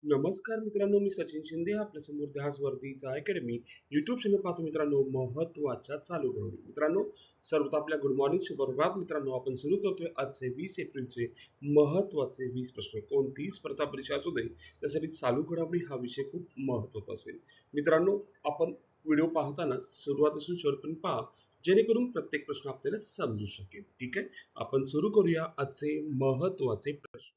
नमस्कार मित्रांनो, मी सचिन शिंदे आपल्या समोर ध्यास वर्धीचा अकॅडमी युट्यूब चॅनल पाहतो. मित्रांनो, महत्वाच्या चालू घडामोडी. मित्रांनो, सर्वप्रथम आपल्या गुड मॉर्निंग सुप्रभात. मित्रांनो, आपण सुरू करतोय आजचे 20 एप्रिलचे महत्वाचे 20 प्रश्न. कोणतीही स्पर्धा परीक्षा असू दे त्यासाठी चालू घडामोडी हा विषय खूप महत्वाचा असेल. मित्रांनो, आपण व्हिडिओ पाहताना सुरुवातीपासून शेवटपर्यंत पहा, जेणेकरून प्रत्येक प्रश्न आपल्याला समजू शकेल. ठीक आहे, आपण सुरू करूया आजचे महत्वाचे प्रश्न.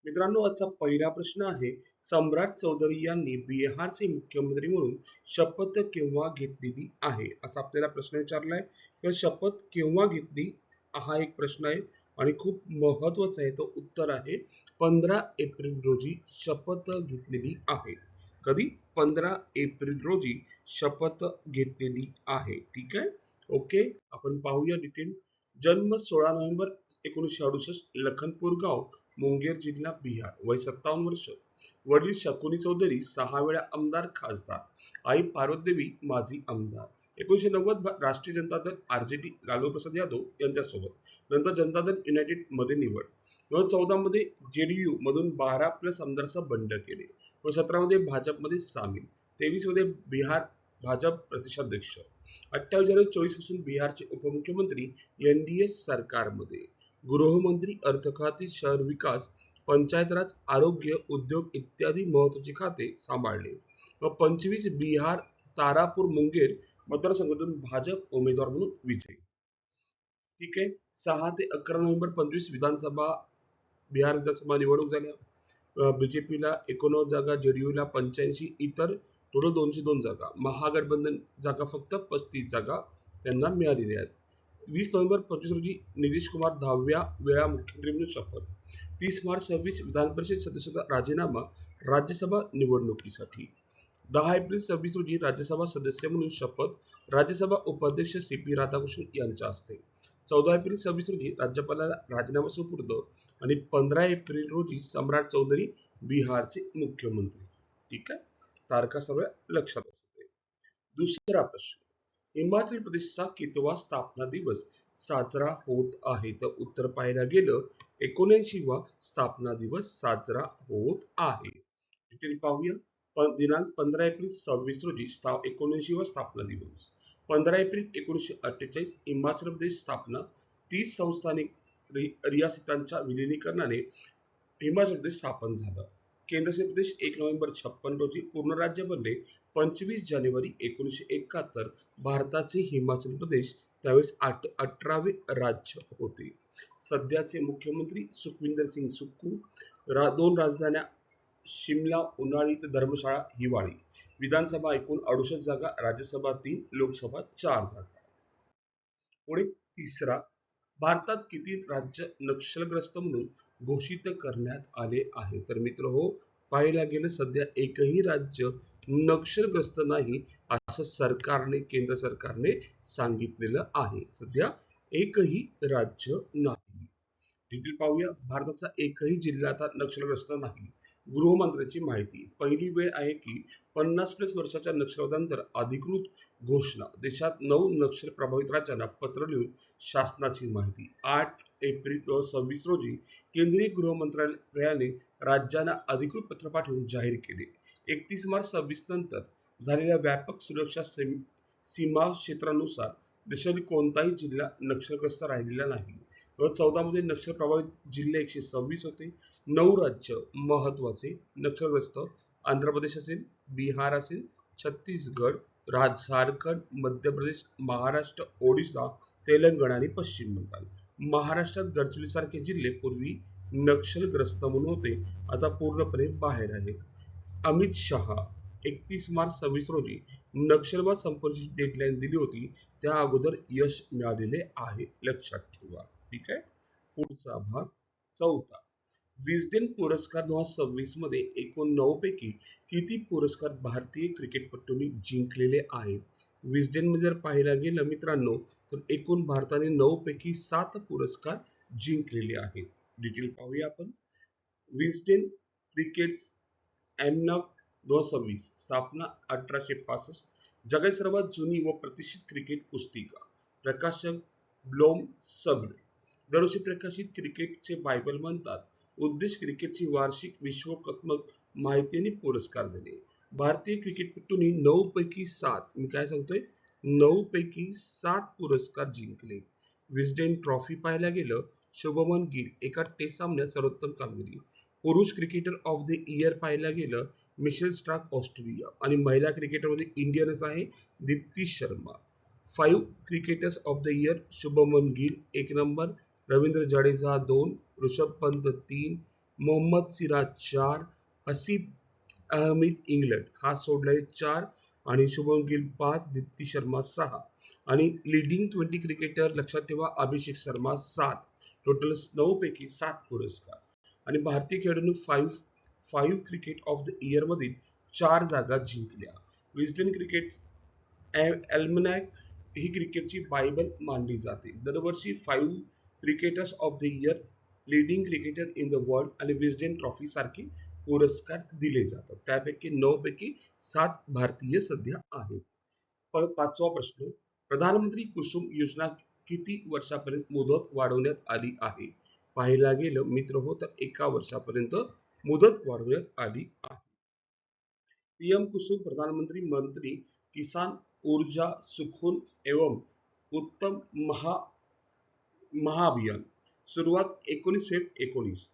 मित्रांनो, आजचा पहिला प्रश्न आहे, सम्राट चौधरी यांनी बिहारचे मुख्यमंत्री म्हणून शपथ केव्हा घेतलेली आहे, असा आपल्याला प्रश्न विचारलाय. तर शपथ केव्हा घेतली हा एक प्रश्न आहे आणि खूप महत्वाचा आहे. तो उत्तर आहे 15 एप्रिल रोजी शपथ घेतलेली आहे. कधी? 15 एप्रिल रोजी शपथ घेतलेली आहे. ठीक आहे, ओके. आपण पाहूया डिटेल. जन्म 16 नोव्हेंबर 1968, लखनपूर गाव, मुंगेर जिल्हा, बिहार. वय 57 वर्ष. वडील शकुनी चौधरी, 6 वेळा आमदार खासदार. आई पार्वतीदेवी, माजी आमदार. 1990 राष्ट्रीय जनता दल आरजेडी लालू प्रसाद यादव यांच्यासोबत. नंतर जनता दल युनायटेड मध्ये निवड. 2014 मध्ये जेडीयू मधून 12+ आमदारसह बंड केले. 2017 मध्ये भाजपमध्ये सामील. 23 मध्ये बिहार भाजप प्रदेशाध्यक्ष. 28 जानेवारी 2024 पासून बिहारचे उपमुख्यमंत्री एनडीए सरकारमध्ये. गृहमंत्री, अर्थ खाते, शहर विकास, पंचायत राज, आरोग्य, उद्योग इत्यादी महत्वाची खाते सांभाळले. व 25 बिहार तारापूर मुंगेर मतदारसंघातून भाजप उमेदवार म्हणून विजयी. ठीक आहे. 6 ते 11 नोव्हेंबर 25 विधानसभा, बिहार विधानसभा निवडणूक झाल्या. बीजेपीला 89 जागा, जेडीयूला 85, इतर टोटल 202 जागा. महागठबंधन जागा फक्त 35 जागा त्यांना मिळालेल्या आहेत. 20 नोव्हेंबर 25 रोजी नितीश कुमार 10व्या वेळा मुख्यमंत्री म्हणून शपथ. 30 मार्च 26 विधान परिषद सदस्याचा राजीनामा राज्यसभा निवडणुकीसाठी. 10 एप्रिल 26 रोजी राज्यसभा सदस्य म्हणून शपथ, राज्यसभा उपाध्यक्ष सीपी राधाकृष्णन यांच्या हस्ते. 14 एप्रिल 26 रोजी राज्यपालाला राजीनामा सुपूर्द आणि 15 एप्रिल रोजी सम्राट चौधरी बिहारचे मुख्यमंत्री. ठीक आहे, तारखा सगळ्या लक्षात असू दे. दुसरा प्रश्न, हिमाचल प्रदेशचा कितवा स्थापना दिवस साजरा होत आहे? तर उत्तर पाहायला गेलं 79वा स्थापना दिवस साजरा होत आहे. डिटेल पाहूया. दिनांक 15 एप्रिल 26 रोजी 79वा स्थापना दिवस. 15 एप्रिल 1948 हिमाचल प्रदेश स्थापना. 30 संस्थानिक रियासतांच्या विलिनीकरणाने हिमाचल प्रदेश स्थापन झालं. केंद्रशासित प्रदेश 1 नोव्हेंबर 1956 रोजी पूर्ण राज्य बनले. 25 जानेवारी 1971 भारताचे हिमाचल प्रदेश त्यावेळेस 18वे राज्य होते. सध्याचे मुख्यमंत्री सुखविंदर सिंग सुक्खू. 2 राजधान्या, शिमला उन्हाळी तर धर्मशाळा हिवाळी. विधानसभा एकूण 68 जागा, राज्यसभा 3, लोकसभा 4 जागा. पुढे तिसरा, भारतात किती राज्य नक्षलग्रस्त म्हणून घोषित करण्यात आले आहे? तर मित्र हो, पाहायला गेलं सध्या एकही राज्य नक्षलग्रस्त नाही असं सरकारने, केंद्र सरकारने सांगितलेलं आहे. सध्या एकही राज्य नाही. डिटेल पाहूया. भारताचा एकही जिल्हा आता नक्षलग्रस्त नाही. गृहमंत्र्यांची माहिती. पहिली वेळ आहे की 50+ वर्षाच्या नक्षलवादानंतर अधिकृत घोषणा. देशात 9 नक्षल प्रभावित राज्यांना पत्र लिहून शासनाची माहिती. 8 एप्रिल 2026 रोजी केंद्रीय गृह मंत्रालयाने राज्यांना अधिकृत पत्र पाठवून जाहीर केले. 31 मार्च 26 नंतर झालेल्या व्यापक सुरक्षा सीमा क्षेत्रानुसार देशातील कोणताही जिल्हा नक्षलग्रस्त राहिलेला नाही. 2014 मध्ये नक्षल प्रभावित जिल्हे 126 होते. 9 राज्य महत्वाचे नक्षलग्रस्त: आंध्र प्रदेश असेल, बिहार असेल, छत्तीसगड, झारखंड, मध्य प्रदेश, महाराष्ट्र, ओडिशा, तेलंगणा आणि पश्चिम बंगाल. महाराष्ट्रात गडचिरोलीसारखे जिल्हे पूर्वी नक्षलग्रस्त म्हणून होते, आता पूर्णपणे बाहेर आहेत. अमित शहा 31 मार्च 26 रोजी नक्षलवाद संपवण्याची डेडलाईन दिली होती, त्या अगोदर यश मिळालेले आहे, लक्षात ठेवा. ठीक आहे. पुढचा भाग, चौथा, विस्डेन पुरस्कार 2026 मध्ये एकूण 9 पैकी किती पुरस्कार भारतीय क्रिकेटपटूंनी जिंकलेले आहेत? विस्डेन मध्ये जर पाहायला गेलं मित्रांनो, तर एकूण भारताने 9 पैकी 7 पुरस्कार जिंकलेले आहेत. डिटेल पाहूया आपण. विस्डेन क्रिकेट्स एनॉक 2026, स्थापना 1865. जगात सर्वात जुनी व प्रतिष्ठित क्रिकेट पुस्तिका. प्रकाशक ब्लोम सगळे. दरवर्षी प्रकाशित क्रिकेटचे बायबल म्हणतात. उद्देश क्रिकेटची वार्षिक विश्वकात्मक माहिती आणि पुरस्कार देणे. भारतीय क्रिकेटपटूंनी 9 पैकी 7, मी काय सांगतोय, 9 पैकी 7 पुरस्कार जिंकले. विस्डेन ट्रॉफी पाहायला गेलं, शुभमन गिल एका टेस्ट सामन्यात सर्वोत्तम कामगिरी. पुरुष क्रिकेटर ऑफ द इयर पाहायला गेलं, मिशेल स्टार्क ऑस्ट्रेलिया. आणि महिला क्रिकेटरमध्ये इंडियनच आहे Deepti Sharma. 5 cricketers of the year, Shubman Gill 1 number, Ravindra Jadeja 2, Rishabh Pant 3, Mohammed Siraj 4, Haseeb Ahmed England हा सोडलाय 4, आणि शुभम गिल 5, दीप्ती शर्मा 6, आणि लीडिंग 20 क्रिकेटर लक्षात ठेवा अभिषेक शर्मा 7. टोटल 9 पैकी 7 पुरस्कार. आणि भारतीय खेळाडूंनी 5 क्रिकेट ऑफ द इयर मधील 4 जागा जिंकल्या. विस्डन क्रिकेट अल्मनॅक ही क्रिकेटची बायबल मानली जाते. दरवर्षी 5 cricketers of the year, leading cricketer in the world आणि विस्डन ट्रॉफी सारखे पुरस्कार दिले जातात. त्यापैकी 9 पैकी 7 भारतीय सध्या आहेत. 5वा प्रश्न, प्रधानमंत्री कुसुम योजना किती वर्षापर्यंत मुदत वाढवण्यात आली आहे? पाहायला गेलं मित्र हो तर 1 वर्षापर्यंत मुदत वाढवण्यात आली आहे. पीएम कुसुम प्रधानमंत्री मंत्री किसान ऊर्जा सुखून एवं उत्तम महाअभियान, सुरुवात 19 फेब्रुवारी 19.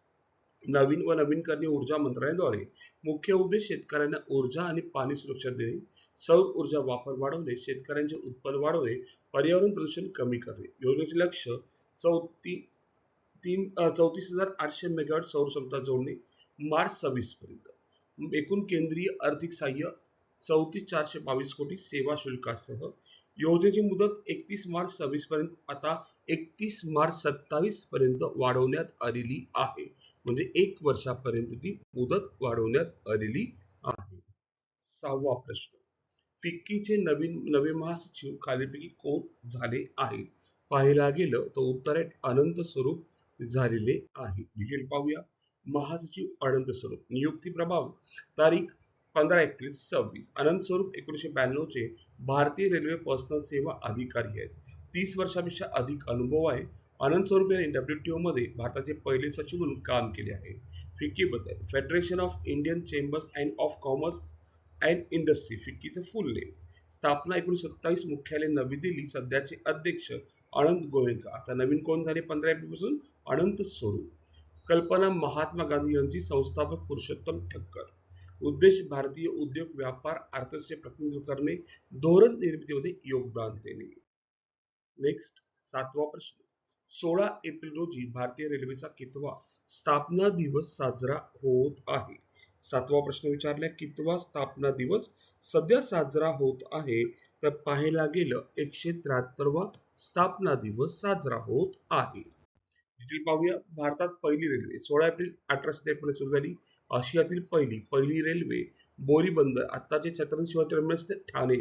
नवीन व नवीनकरणीय ऊर्जा मंत्रालयाद्वारे. मुख्य उद्देश शेतकऱ्यांना ऊर्जा आणि पाणी सुरक्षा देणे, सौर ऊर्जा वापर वाढवणे, शेतकऱ्यांचे उत्पन्न वाढवणे, पर्यावरण प्रदूषण कमी करणे. योजनेचे लक्ष्य 34,800 मेगावॅट सौर क्षमता जोडणे मार्च 26 पर्यंत. एकूण केंद्रीय आर्थिक सहाय्य 34,422 कोटी सेवा शुल्कासह. योजनेची मुदत 31 मार्च 26 पर्यंत आता 31 मार्च 27 पर्यंत वाढवण्यात आलेली आहे. म्हणजे 1 वर्षापर्यंत ती मुदत वाढवण्यात आलेली आहे. 6वा प्रश्न, फिक्कीचे नवे महासचिव खालीलपैकी कोण झाले आहेत? पाहायला गेलं तर उत्तर आहे अनंत स्वरूप झालेले आहे. डिटेल पाहूया. महासचिव अनंत स्वरूप. नियुक्ती प्रभाव तारीख 15 एप्रिल 26. अनंत स्वरूप 1992 चे भारतीय रेल्वे पर्सनल सेवा अधिकारी आहेत. 30 वर्षापेक्षा अधिक अनुभव आहे. अनंत स्वरूप यांनी WTO मध्ये भारताचे पहिले सचिव म्हणून काम केले आहे. फिक्कीबद्दल, federation of Indian chambers and of commerce and industry, फिक्कीचे फुल नेम. स्थापना 1927, मुख्यालय नवी दिल्ली. सध्याचे अध्यक्ष अनंत गोयंका. आता नवीन कोण झाले 15 एप्रिल पासून? अनंत स्वरूप. कल्पना महात्मा गांधी यांची, संस्थापक पुरुषोत्तम ठक्कर. उद्देश भारतीय उद्योग, व्यापार, अर्थव्यवस्थेचे प्रतिनिधित्व करणे, धोरण निर्मितीमध्ये योगदान देणे. नेक्स्ट 7वा प्रश्न, 16 एप्रिल रोजी भारतीय रेल्वेचा कितवा स्थापना दिवस साजरा होत आहे? 7वा प्रश्न विचारलाय कितवा स्थापना दिवस सध्या साजरा होत आहे? तर पाहायला गेलं 173वा स्थापना दिवस साजरा होत आहे. डिटेल पाहूया. भारतात पहिली रेल्वे 16 एप्रिल 1853 सुरू झाली. आशियातील पहिली रेल्वे बोरी बंदर, आत्ताचे छत्रपती शिवाजी टर्मिनस ते ठाणे.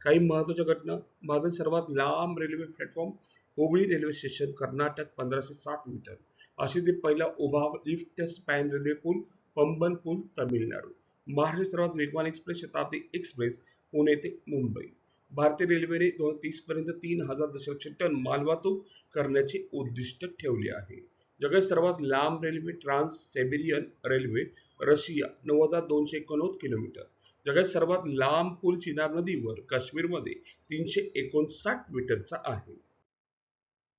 काही महत्त्वाच्या घटना. भारतातील सर्वात लांब railway platform Hubli railway station, Karnataka 1560 metre. आशियातील पहिला उभा लिफ्ट स्पॅन रेल्वे पूल पंबन पूल, तामिळनाडू. महाराष्ट्रातील सर्वात वेगवान एक्सप्रेस शताब्दी एक्सप्रेस, पुणे ते मुंबई. भारतीय रेल्वेने 2030 पर्यंत 3000 दशलक्ष टन मालवाहतूक करण्याचे उद्दिष्ट ठेवले आहे. जगात सर्वात लांब railway Trans Siberian railway, Russia 9289 kilometre. जगात सर्वात लांब पूल चिनाब नदीवर काश्मीरमध्ये 359 मीटरचा आहे.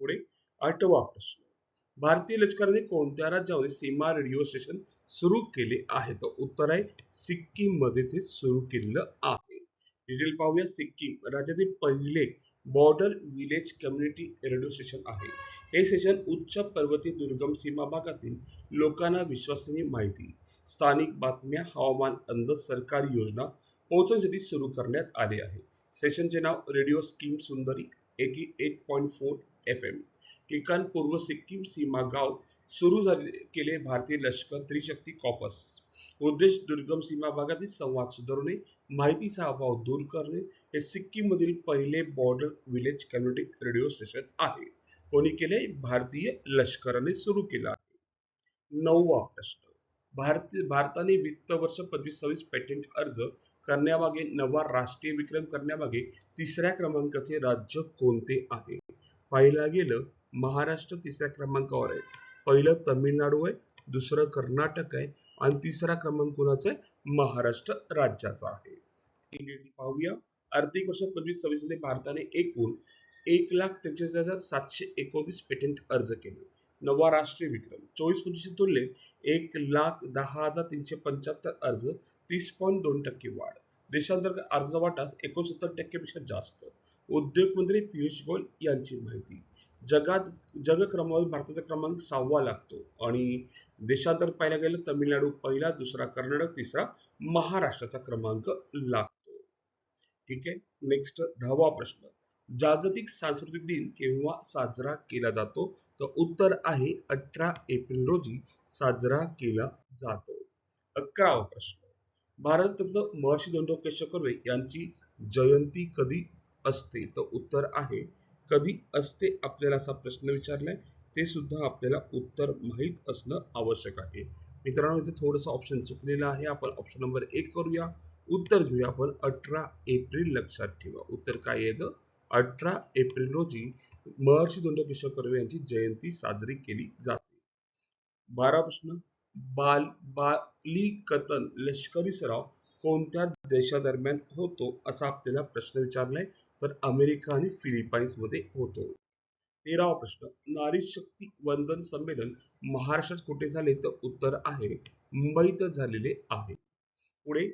पुढे 8वा प्रश्न, भारतीय लष्कराने कोणत्या राज्यामध्ये सीमा रेडिओ स्टेशन सुरू केले आहे? तर उत्तर आहे सिक्कीम मध्ये ते सुरू केलेलं आहे. डिटेल पाहूया. सिक्कीम राज्यातील पहिले border village community radio station आहे. हे स्टेशन उच्च पर्वतीय दुर्गम सीमा भागातील लोकांना विश्वसनीय माहिती, स्थानिक बातम्या, हवामान अंदाज, सरकारी योजना पोहोचवण्यासाठी सुरू करण्यात आले आहे. स्टेशनचे नाव रेडिओ स्कीम सुंदरी 88.4 FM. ठिकाण पूर्व सिक्कीम सीमा गाव. सुरू केले भारतीय लष्कर त्रिशक्ती कॉर्पस. उद्देश दुर्गम सीमा भागातील संवाद सुधारणे, माहितीचा अभाव दूर करणे. हे सिक्कीम मधील पहिले border village community radio station आहे. कोणी केले? भारतीय लष्कराने सुरू केला आहे. 9वा प्रश्न, भारताने वित्त वर्ष 25-26 पेटंट अर्ज करण्यामागे, नवा राष्ट्रीय विक्रम करण्यामागे 3ऱ्या क्रमांकाचे राज्य कोणते आहे? पाहायला गेलं महाराष्ट्र 3ऱ्या क्रमांकावर आहे. पहिलं तमिळनाडू आहे, दुसरं कर्नाटक आहे आणि तिसरा क्रमांक कोणाचा आहे? महाराष्ट्र राज्याचा आहे. पाहूया. आर्थिक वर्ष 25-26 मध्ये भारताने एकूण 1,43,729 पेटंट अर्ज केले. नवा राष्ट्रीय विक्रम. 24-25 तुलनेत 1,10,375 अर्ज, 30.2% वाढ. देशांतर्गत अर्ज वाटा 69% पेक्षा जास्त. उद्योग मंत्री पियुष गोयल यांची माहिती. जगात जगक्रमवारीत भारताचा क्रमांक 6वा लागतो आणि देशांतर्गत पाहायला गेलं तमिळनाडू पहिला, दुसरा कर्नाटक, तिसरा महाराष्ट्राचा क्रमांक लागतो. ठीक आहे. नेक्स्ट 10वा प्रश्न. जागतिक सांस्कृतिक दिन केव्हा साजरा केला जातो? तर उत्तर आहे 18 एप्रिल रोजी साजरा केला जातो. 11वा प्रश्न. भारतरत्न महर्षी धोंडो केशव कर्वे यांची जयंती कधी असते? तर उत्तर आहे कधी असते. आपल्याला असा प्रश्न विचारलाय, ते सुद्धा आपल्याला उत्तर माहीत असणं आवश्यक आहे. मित्रांनो, इथे थोडंसं ऑप्शन चुकलेलं आहे. आपण ऑप्शन नंबर 1 करूया. उत्तर घेऊया आपण 18 एप्रिल. लक्षात ठेवा उत्तर काय यायचं? 18 एप्रिल रोजी महर्षी धोंडो केशव कर्वे यांची जयंती साजरी केली जाते. 12 प्रश्न. बाली कतन लष्करी सराव कोणत्या देशादरम्यान होतो असा आपल्याला प्रश्न विचारलाय? तर अमेरिका आणि फिलिपाईन्स मध्ये होतो. 13वा प्रश्न. नारी शक्ती वंदन संमेलन महाराष्ट्रात कुठे झाले? तर उत्तर आहे मुंबईत झालेले आहे. पुढे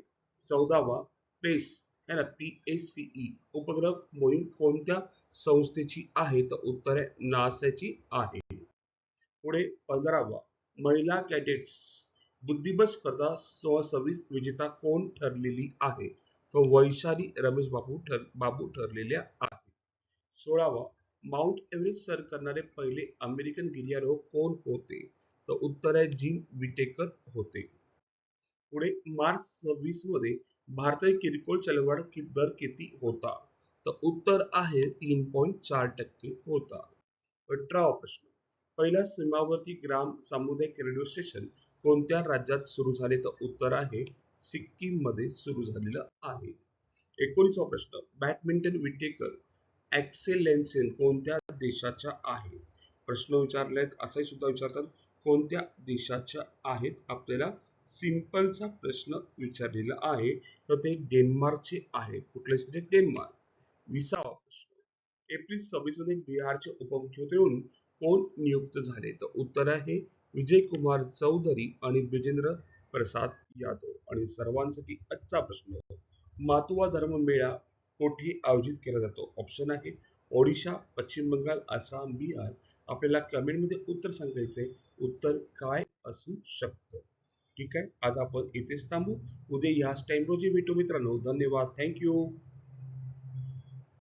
14वा. पेस है ना, PACE उपग्रह मोहीम कोणत्या संस्थेची आहे? तर उत्तर आहे नासाची आहे. पुढे 15वा. महिला कॅडेट्स बुद्धिबळ स्पर्धा 2026 विजेता कोण ठरलेली आहे? तर वैशाली रमेश बाबू ठरलेल्या आहेत. 16वा. माउंट एव्हरेस्ट सर करणारे पहिले अमेरिकन गिर्यारोहक कोण होते? तर उत्तर आहे जिम विटेकर होते. पुढे मार्च 26 मध्ये भारतातील किरकोळ चलनवाढ दर किती होता? तर उत्तर आहे 3.4% होता. 18वा प्रश्न. पहिला सीमावर्ती ग्राम सामुदायिक रेडिओ स्टेशन कोणत्या राज्यात सुरू झाले? तर उत्तर आहे सिक्कीम मध्ये सुरू झालेलं आहे. 19वा प्रश्न. बॅडमिंटन विजेतेकर ॲक्सेल लेन्सेन कोणत्या देशाच्या आहे? प्रश्न विचारलेत असाही सुद्धा विचारतात कोणत्या देशाच्या आहेत. आपल्याला सिंपलचा प्रश्न विचारलेला आहे, तर ते डेन्मार्कचे आहे. कुठले? डेन्मार्क. 20वा प्रश्न. एप्रिल 26 मध्ये बिहारचे उपमुख्यमंत्री म्हणून कोण नियुक्त झाले? तर उत्तर आहे विजय कुमार चौधरी आणि ब्रिजेंद्र प्रसाद यादव. आणि सर्वांसाठी आजचा प्रश्न. मातुवा धर्म मेळा कोठे आयोजित केला जातो? ऑप्शन आहे ओडिशा, पश्चिम बंगाल, आसाम, बिहार. आपल्याला कमेंटमध्ये उत्तर सांगायचंय. उत्तर काय असू शकतं? ठीक आहे. आज आपण इथेच थांबू. उद्या याच टाइम रोजी भेटू मित्रांनो. धन्यवाद. थँक्यू.